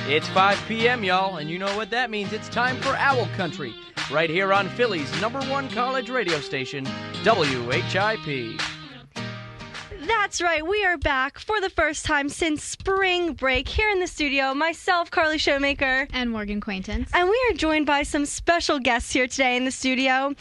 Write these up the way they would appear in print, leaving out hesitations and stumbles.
It's 5 p.m., y'all, and you know what that means. It's time for Owl Country, right here on Philly's #1 college radio station, WHIP. That's right, we are back for the first time since spring break here in the studio. Myself, Carly Showmaker. And Morgan Quaintance. And we are joined by some special guests here today in the studio.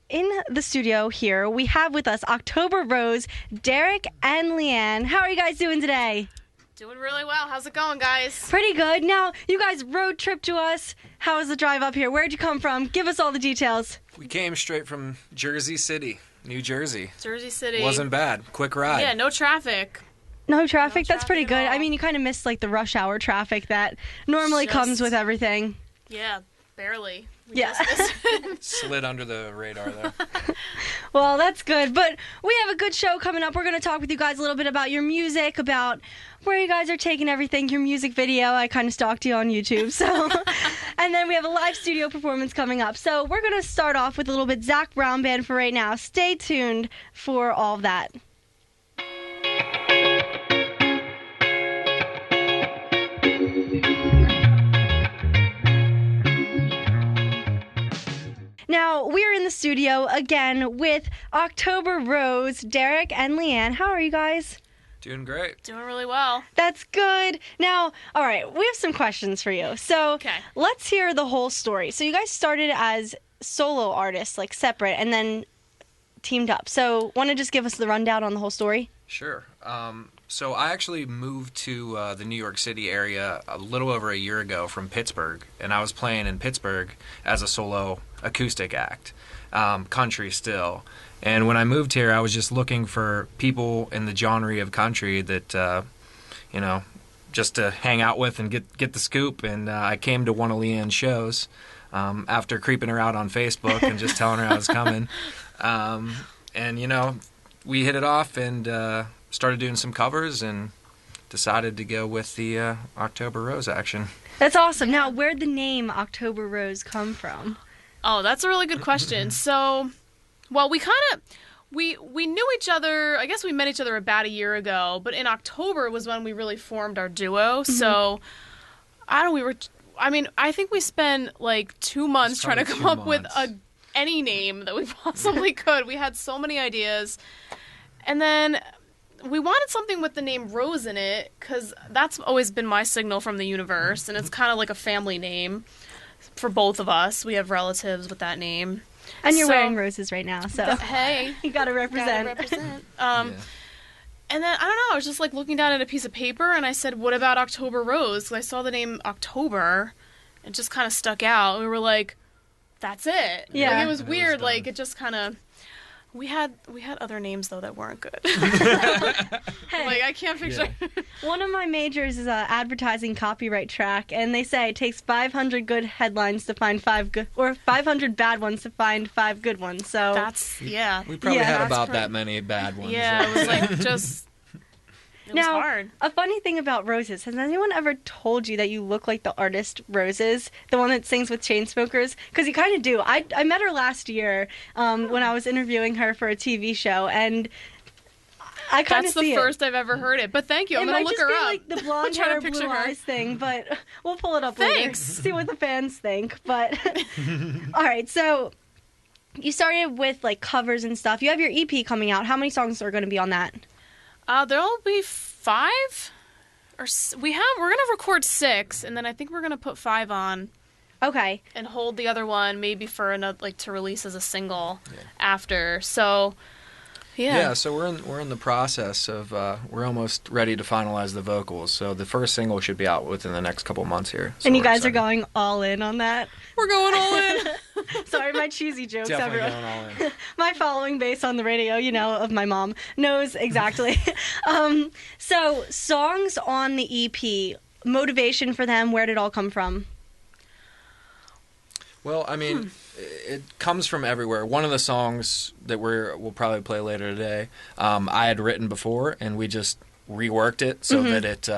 In the studio here, we have with us October Rose, Derek, and Leanne. How are you guys doing today? Doing really well. How's it going, guys? Pretty good. Now, you guys road trip to us. How was the drive up here? Where'd you come from? Give us all the details. We came straight from Jersey City, New Jersey. Jersey City. Wasn't bad. Quick ride. Yeah, no traffic. No traffic? That's traffic pretty at good. all. I mean, you kind of missed like the rush hour traffic that normally comes with everything. Yeah, barely. Yeah. Slid under the radar there. Well, that's good. But we have a good show coming up. We're going to talk with you guys a little bit about your music, about where you guys are taking everything, your music video. I kind of stalked you on YouTube. So, and then we have a live studio performance coming up. So we're going to start off with a little bit Zac Brown Band for right now. Stay tuned for all of that. Now, we're in the studio again with October Rose, Derek, and Leanne. How are you guys? Doing great. Doing really well. That's good. Now, all right, we have some questions for you. So let's hear the whole story. So you guys started as solo artists, like separate, and then teamed up. So want to just give us the rundown on the whole story? Sure. So I actually moved to the New York City area a little over a year ago from Pittsburgh, and I was playing in Pittsburgh as a solo acoustic act, country still. And when I moved here, I was just looking for people in the genre of country that, just to hang out with and get the scoop. And I came to one of Leanne's shows after creeping her out on Facebook and just telling her I was coming. And, we hit it off and started doing some covers and decided to go with the October Rose action. That's awesome. Now, where'd the name October Rose come from? Oh, that's a really good question. So, well, we knew each other, I guess we met each other about a year ago, but in October was when we really formed our duo. Mm-hmm. So, I think we spent like 2 months trying to come up with any name that we possibly could. We had so many ideas. And then we wanted something with the name Rose in it because that's always been my signal from the universe, and it's kind of like a family name for both of us. We have relatives with that name. And you're wearing roses right now, so hey, you gotta represent. And then, I don't know, I was just like looking down at a piece of paper, and I said, what about October Rose? Because I saw the name October. It just kind of stuck out. We were like, that's it. Yeah. Like, it was weird. Like, it just kind of... We had other names, though, that weren't good. Hey, like, I can't picture... Yeah. One of my majors is an advertising copyright track, and they say it takes 500 good headlines to find 5 good... or 500 bad ones to find 5 good ones, so... That's... Yeah. We probably had about that many bad ones. Yeah, it was like just... It was hard. A funny thing about Roses, has anyone ever told you that you look like the artist Roses, the one that sings with Chainsmokers? Because you kind of do. I met her last year when I was interviewing her for a TV show, and I kind of see it. That's the first I've ever heard it, but thank you. I'm going to look her up. It might just be like the blonde hair, blue eyes thing, but we'll pull it up later. See what the fans think. But all right, so you started with like covers and stuff. You have your EP coming out. How many songs are going to be on that? There'll be 5, or we're gonna record 6, and then I think we're gonna put 5 on. Okay. And hold the other one maybe for another, like, to release as a single after. So, yeah. Yeah. So we're in the process of we're almost ready to finalize the vocals. So the first single should be out within the next couple months here. So and you guys are going all in on that. We're going all in. Sorry, my cheesy jokes, Definitely everyone. going all in. My following base on the radio, of my mom, knows exactly. So, songs on the EP, motivation for them, where did it all come from? Well, I mean, it comes from everywhere. One of the songs that we'll probably play later today, I had written before, and we just reworked it so that it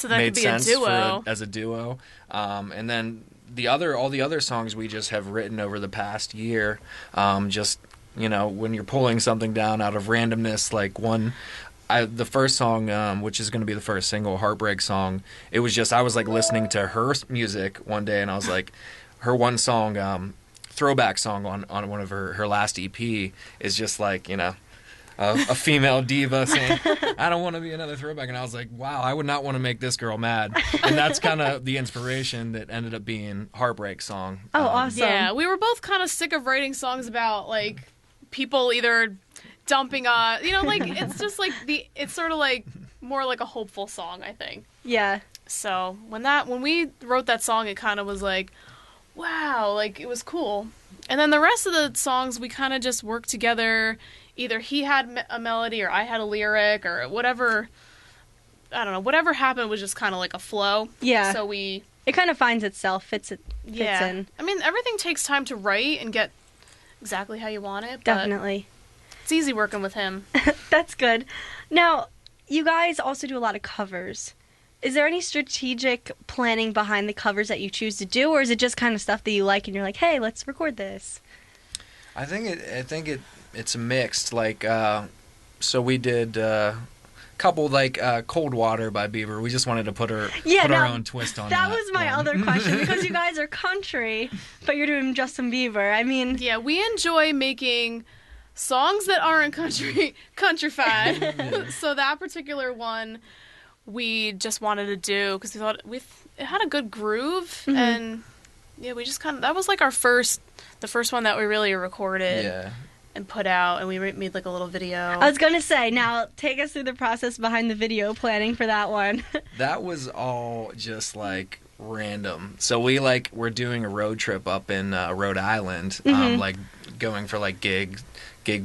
made sense as a duo. And then all the other songs we just have written over the past year, when you're pulling something down out of randomness, like one the first song, which is going to be the first single, Heartbreak Song, it was just, I was like listening to her music one day, and I was like, her one song, throwback song on one of her last EP is just like, you know, a female diva saying, I don't want to be another throwback. And I was like, wow, I would not want to make this girl mad. And that's kind of the inspiration that ended up being Heartbreak Song. Oh, awesome. Yeah, we were both kind of sick of writing songs about, like, people either dumping on, you know, like, it's just like, it's sort of like more like a hopeful song, I think. Yeah. So when we wrote that song, it kind of was like, wow, like, it was cool. And then the rest of the songs, we kind of just worked together. Either he had a melody or I had a lyric or whatever. I don't know. Whatever happened was just kind of like a flow. Yeah. So it kind of finds itself, fits in. I mean, everything takes time to write and get exactly how you want it. But Definitely. It's easy working with him. That's good. Now, you guys also do a lot of covers. Is there any strategic planning behind the covers that you choose to do, or is it just kind of stuff that you like and you're like, hey, let's record this? I think it's mixed. Like, so we did a couple, like, Cold Water by Bieber. We just wanted to put our own twist on that. That was my other question, because you guys are country, but you're doing Justin Bieber. I mean... Yeah, we enjoy making songs that aren't countryfied. So that particular one we just wanted to do because we thought it had a good groove, and yeah, we just kind of, that was like the first one that we really recorded and put out, and we made like a little video. I was gonna say, now take us through the process behind the video planning for that one. That was all just like random. So we're doing a road trip up in Rhode Island, like going for like gig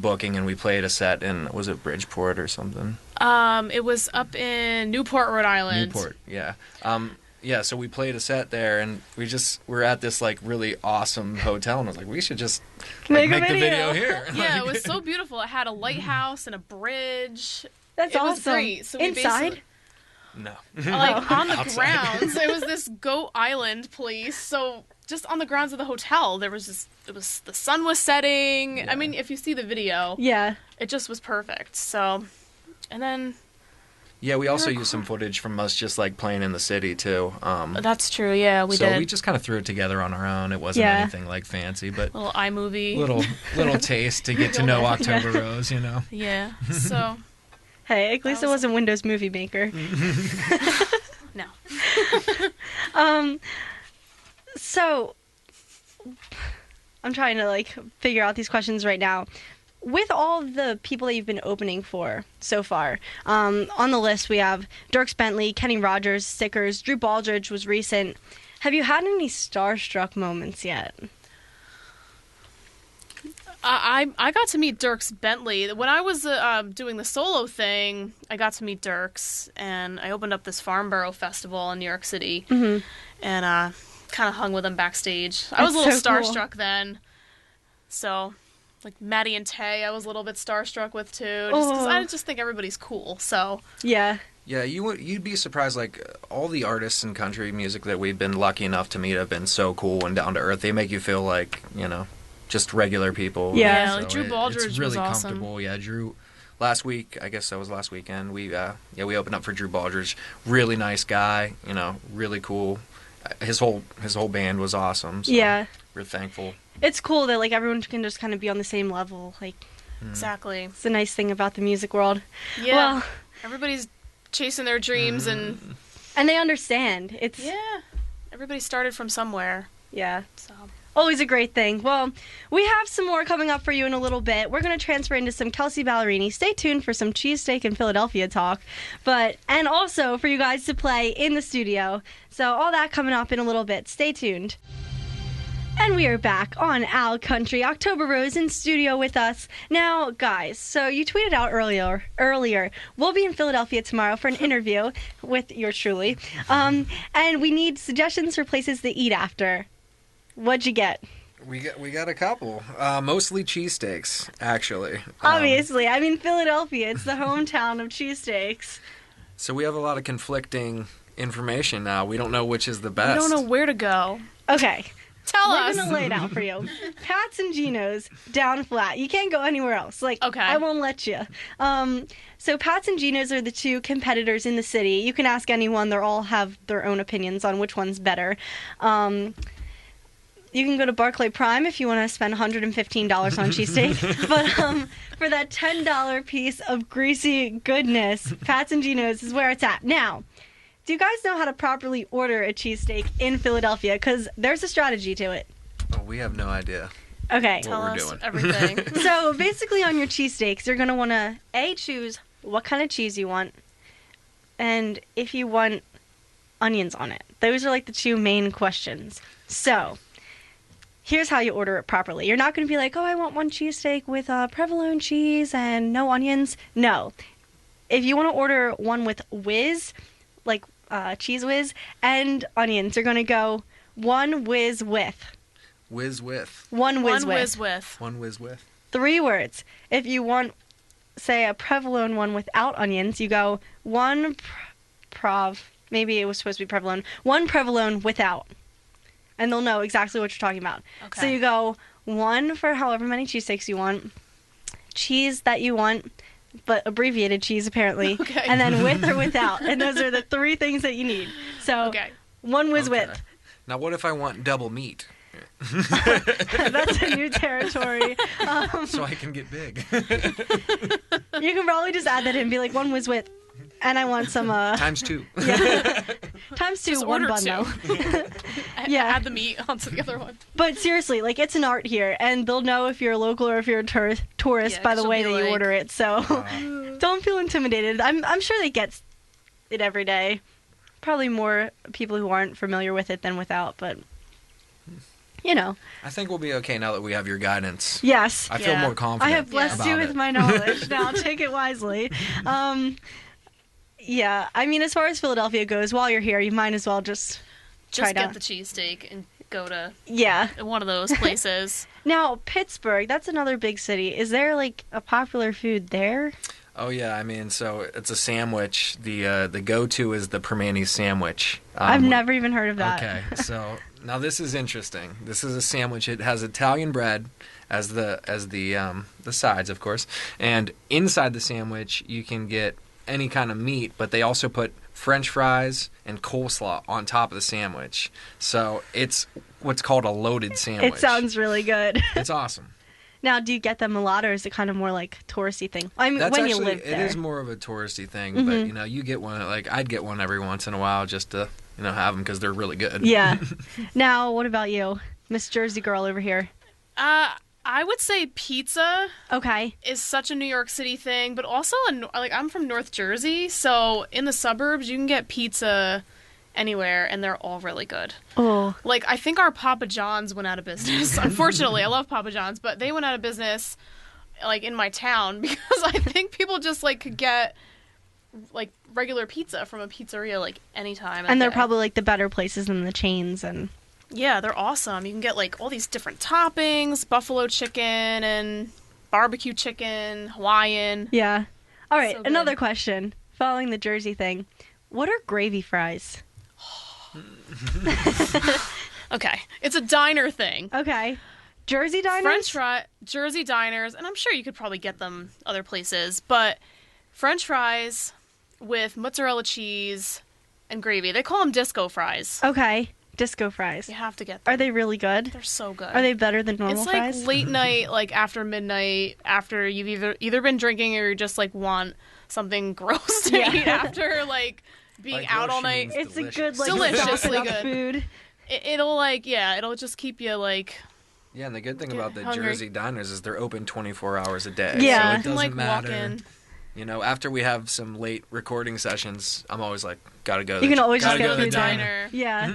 booking, and we played a set in, was it Bridgeport or something? It was up in Newport, Rhode Island. Newport, yeah. Yeah, so we played a set there, and we're at this like really awesome hotel, and I was like, we should just make the video here. Yeah, it was so beautiful. It had a lighthouse and a bridge. That's awesome. It was great. So inside? No. Like on the grounds. It was this goat island place. So just on the grounds of the hotel, the sun was setting. Yeah. I mean, if you see the video, it just was perfect. So, and then. Yeah, we also used some footage from us just like playing in the city too. That's true. Yeah, we did. So we just kind of threw it together on our own. It wasn't anything like fancy, but little iMovie, little taste to get to know October Rose, you know. Yeah. So. Hey, at least it wasn't Windows Movie Maker. No. So, I'm trying to like figure out these questions right now. With all the people that you've been opening for so far, on the list we have Dierks Bentley, Kenny Rogers, Stickers, Drew Baldridge was recent. Have you had any starstruck moments yet? I got to meet Dierks Bentley. When I was doing the solo thing, I got to meet Dierks, and I opened up this Farnborough Festival in New York City, and kind of hung with him backstage. I was a little starstruck then. So, like Maddie and Tay, I was a little bit starstruck with too, just because I just think everybody's cool. So yeah. Yeah, you'd be surprised. Like all the artists in country music that we've been lucky enough to meet have been so cool and down to earth. They make you feel like, you know, just regular people. Yeah, so like Drew Baldridge it's really was awesome. Comfortable. Yeah, Drew. Last week, I guess that was last weekend. We opened up for Drew Baldridge. Really nice guy. You know, really cool. His whole band was awesome. So yeah, we're thankful. It's cool that like everyone can just kind of be on the same level. Like exactly. It's the nice thing about the music world. Yeah. Well, everybody's chasing their dreams and they understand. It's everybody started from somewhere. Yeah. So. Always a great thing. Well, we have some more coming up for you in a little bit. We're going to transfer into some Kelsey Ballerini. Stay tuned for some cheesesteak and Philadelphia talk, and also for you guys to play in the studio. So all that coming up in a little bit. Stay tuned. And we are back on Owl Country. October Rose in studio with us. Now, guys, so you tweeted out earlier, we'll be in Philadelphia tomorrow for an interview with yours truly. And we need suggestions for places to eat after. What'd you get? We got a couple. Mostly cheesesteaks, actually. Obviously. I mean, Philadelphia, it's the hometown of cheesesteaks. So we have a lot of conflicting information now. We don't know which is the best. We don't know where to go. Okay. Tell We're us. gonna lay it out for you. Pat's and Gino's down flat. You can't go anywhere else. Like, Okay. I won't let you. So Pat's and Gino's are the two competitors in the city. You can ask anyone. They all have their own opinions on which one's better. You can go to Barclay Prime if you want to spend $115 on cheesesteak. But for that $10 piece of greasy goodness, Pat's and Gino's is where it's at. Now, do you guys know how to properly order a cheesesteak in Philadelphia? Because there's a strategy to it. Oh, we have no idea. Okay. What we're Tell us doing. everything. So basically on your cheesesteaks, you're going to want to, choose what kind of cheese you want, and if you want onions on it. Those are like the two main questions. So here's how you order it properly. You're not going to be like, oh, I want one cheesesteak with provolone cheese and no onions. No. If you want to order one with whiz, like cheese whiz, and onions, you're going to go one whiz with. Whiz with. One whiz One with. whiz with. One whiz with. 3 words. If you want, say, a provolone one without onions, you go one maybe it was supposed to be provolone, one provolone without. And they'll know exactly what you're talking about. Okay. So you go one for however many cheesesteaks you want, cheese that you want, but abbreviated cheese apparently, Okay. and then with or without. And those are the 3 things that you need. So Okay. one whiz Okay. with. Now, what if I want double meat? That's a new territory. So I can get big. You can probably just add that in and be like, one whiz with. And I want some, Times 2. yeah. Times 2, Just one order bun 2. though. Yeah. Add the meat onto the other one. But seriously, like, it's an art here, and they'll know if you're a local or if you're a tourist Yeah, by the 'cause way you'll that be you like, order it. So don't feel intimidated. I'm sure they get it every day. Probably more people who aren't familiar with it than without, but you know. I think we'll be okay now that we have your guidance. Yes. I feel Yeah. more confident. I have blessed about you with it. my knowledge. Now take it wisely. Yeah, I mean, as far as Philadelphia goes, while you're here, you might as well just try Just get to. the cheesesteak and go to Yeah. one of those places. Now, Pittsburgh, that's another big city. Is there, like, a popular food there? Oh yeah, I mean, so it's a sandwich. The go-to is the Permane sandwich. I've never even heard of that. Okay, so now this is interesting. This is a sandwich. It has Italian bread as the sides, of course, and inside the sandwich you can get any kind of meat, but they also put French fries and coleslaw on top of the sandwich. So it's what's called a loaded sandwich. It sounds really good. It's awesome. Now, do you get them a lot, or is it kind of more like touristy thing? I mean, That's when actually, you live there. it is more of a touristy thing, but you know, you get one. Like I'd get one every once in a while just to have them because they're really good. Yeah. Now, what about you, Miss Jersey girl over here? I would say pizza Okay. is such a New York City thing, but also I'm from North Jersey, so in the suburbs you can get pizza anywhere, and they're all really good. Oh. Like, I think our Papa John's went out of business. Unfortunately, I love Papa John's, but they went out of business, like, in my town because I think people just, like, could get, like, regular pizza from a pizzeria, like, anytime. And they're okay. probably like the better places than the chains, and Yeah, they're awesome. You can get, like, all these different toppings, buffalo chicken and barbecue chicken, Hawaiian. yeah. All right, So good. another question. Following the Jersey thing, what are gravy fries? Okay, it's a diner thing. Okay. Jersey diners? Jersey diners, and I'm sure you could probably get them other places, but French fries with mozzarella cheese and gravy. They call them disco fries. Okay. Disco fries. You have to get them. Are they really good? They're so good. Are they better than normal It's like fries? late night, like after midnight, after you've either been drinking or you just like want something gross to Yeah. eat after like being Like out gross, all she night. means It's a good, like, Deliciously stock enough good. food. It'll like, yeah, it'll just keep you like, Yeah, and the good thing Get about the hungry. Jersey diners is they're open 24 hours a day. Yeah. So You it can doesn't like matter. walk in. You know, after we have some late recording sessions, I'm always like, gotta go. You can always gotta just go get to the food there. diner. Yeah.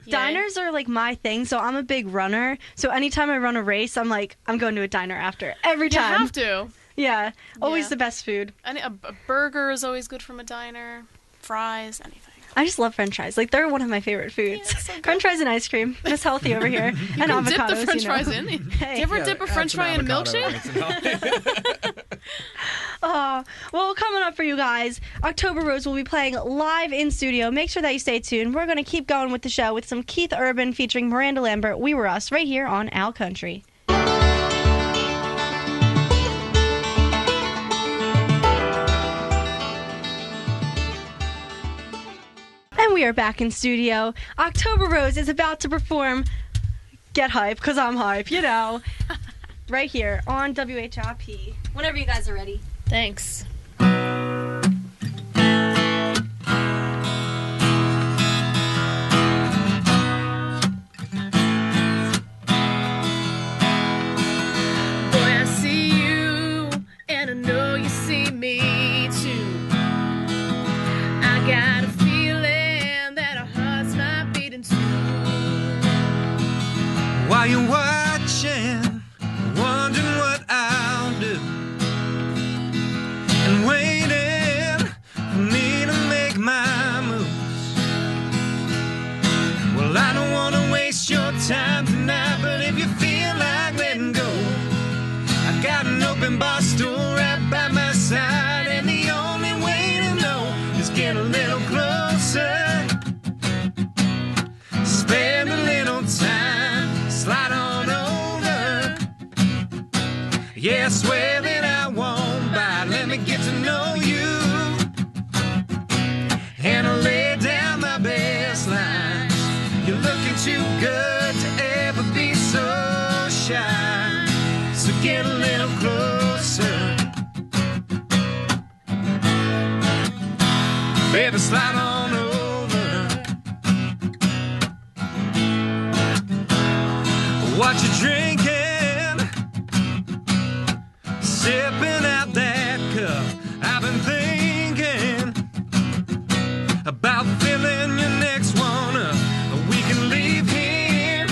Yeah. Diners are like my thing, so I'm a big runner. So anytime I run a race, I'm like, I'm going to a diner after. Every You time. have to. Yeah. Always Yeah. the best food. And a burger is always good from a diner. Fries, anything. I just love French fries. Like, they're one of my favorite foods. Yeah, it's so good. French fries and ice cream. Miss Healthy over here. You and can avocados, dip the French you know. fries in. Do Hey. you ever dip a add French some fry in a avocado milkshake? once in a while. Well, coming up for you guys, October Rose will be playing live in studio. Make sure that you stay tuned. We're going to keep going with the show with some Keith Urban featuring Miranda Lambert, We Were Us, right here on Owl Country. And we are back in studio. October Rose is about to perform Get Hype, because I'm hype, you know. Right here on WHIP. Whenever you guys are ready. Thanks. While you're watching, wondering what I'll do, and waiting for me to make my moves. Well, I don't want to waste your time tonight, but if you feel like letting go, I got an open bar stool right by my side, and the only way to know is get a little closer. Spend a little time, slide on over. Yeah, I swear that I won't bite. Let me get to know you, and I'll lay down my best lines. You're looking too good to ever be so shy, so get a little closer. Baby, slide on over. What you drinking? Sipping out that cup. I've been thinking about filling your next one up. We can leave here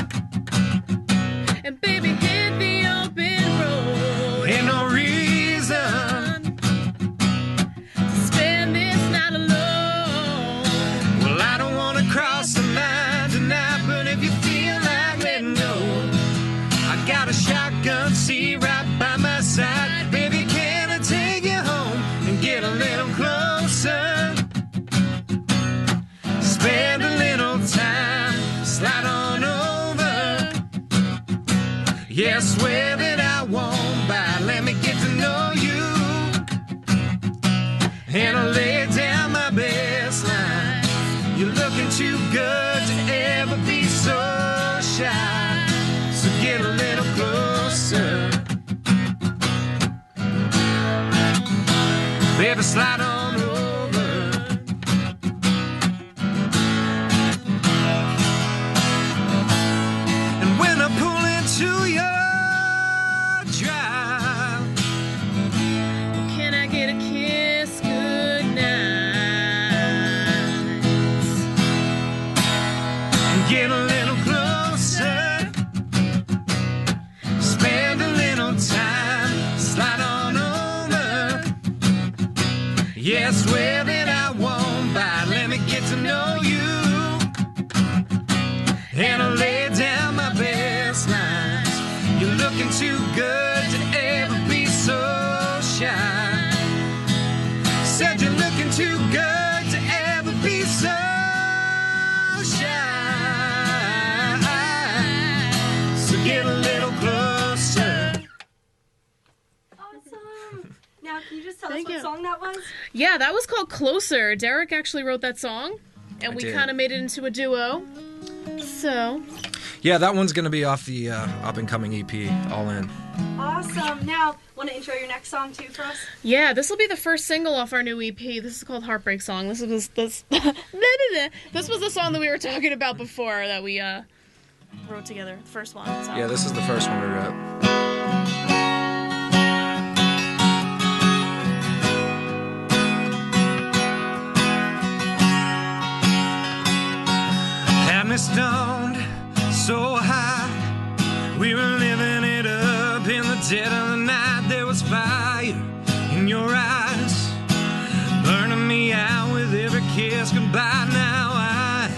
And baby, hit the open road. Ain't no reason to spend this night alone. Well, I don't want to cross the line tonight, but if you feel like letting go, I got a shotgun seat right by my side. Baby, can I take you home and get a little closer? Spend a little time, slide on over. Yeah, I swear that I won't bite. Let me get to know you, and I'll lay down my best line. You're looking too good to ever be so shy, so get a little closer. Baby, slide on over. And when I pull into your drive, Can I get a kiss goodnight? and get a little closer, spend a little time, slide on over. Yeah, I swear that I won't bite. Let me get to know you, and I'll lay down my best lines. You're looking too good to ever be so shy. Said you're looking too good to ever be so shy. So get a little closer. Awesome. Now, can you just tell Thank us what you. song that was? Yeah, that was called Closer. Derek actually wrote that song, and I we did. kind of made it into a duo. So, Yeah, that one's gonna be off the up-and-coming EP, All In. Awesome. Now, want to intro your next song too for us? yeah, this will be the first single off our new EP. This is called Heartbreak Song. This was this this was the song that we were talking about before that we wrote together. The first one. So. Yeah, this is the first one we wrote. Had me stoned so high, we were living it up in the dead of the night. There was fire in your eyes, burning me out with every kiss goodbye. Now I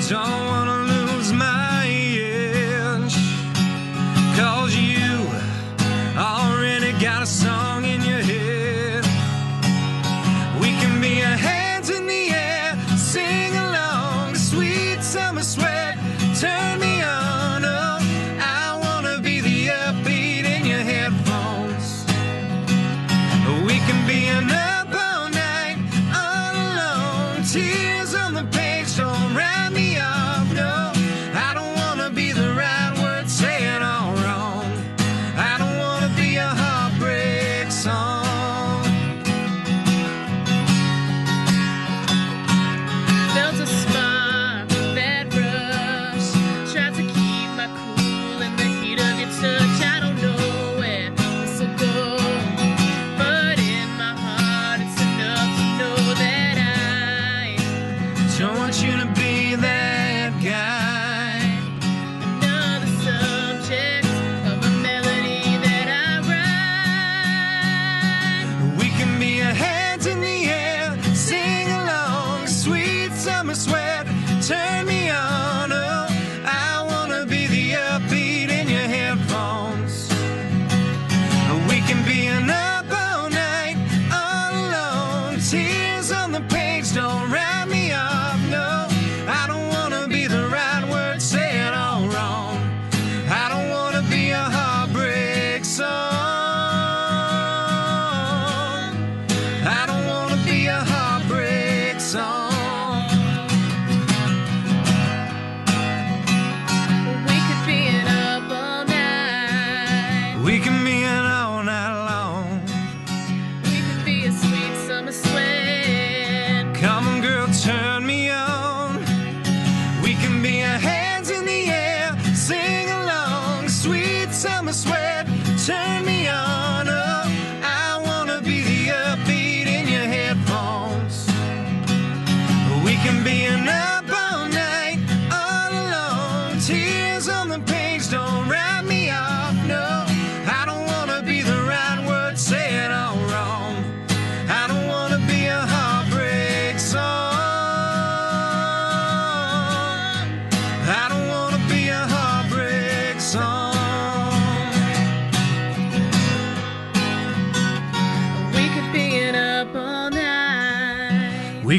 don't want to lose my edge, 'cause you already got a song in your head.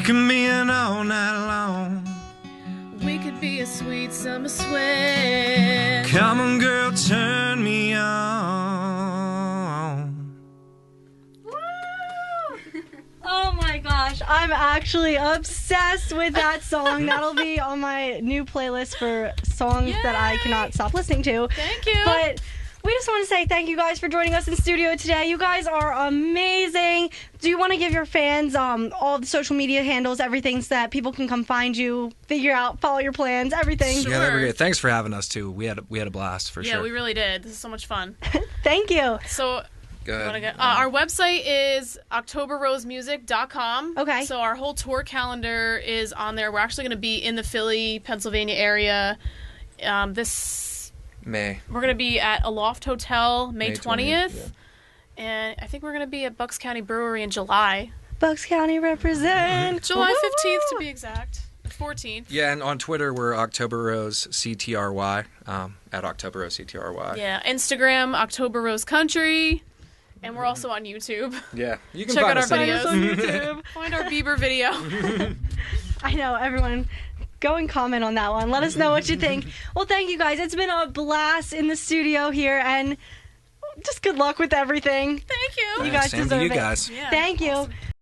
can be an all night long. We could be a sweet summer sweat. Come on, girl, turn me on. Oh my gosh, I'm actually obsessed with that song. That'll be on my new playlist for songs that I cannot stop listening to. Thank you. But we just want to say thank you guys for joining us in studio today. You guys are amazing. Do you want to give your fans all the social media handles, everything, so that people can come find you, figure out, follow your plans, everything? Sure. Yeah, that'd be great. Thanks for having us too. We had a blast for sure. Yeah, we really did. This is so much fun. Thank you. So Good. our website is octoberrosemusic.com. Okay. So our whole tour calendar is on there. We're actually going to be in the Philly, Pennsylvania area. May. We're going to be at Aloft Hotel May 20th. Yeah. And I think we're going to be at Bucks County Brewery in July. Bucks County represent. July Woo! 15th to be exact. 14th. Yeah, and on Twitter we're October Rose CTRY at October Rose CTRY. Yeah, Instagram, October Rose Country. And we're also on YouTube. Yeah, you can Check find out us our anywhere. videos. on YouTube. Find our Bieber video. I know, everyone. Go and comment on that one. Let us know what you think. Well, thank you guys. It's been a blast in the studio here, and just good luck with everything. Thank you. You guys Same to deserve you it. guys. Yeah, Thank you. awesome.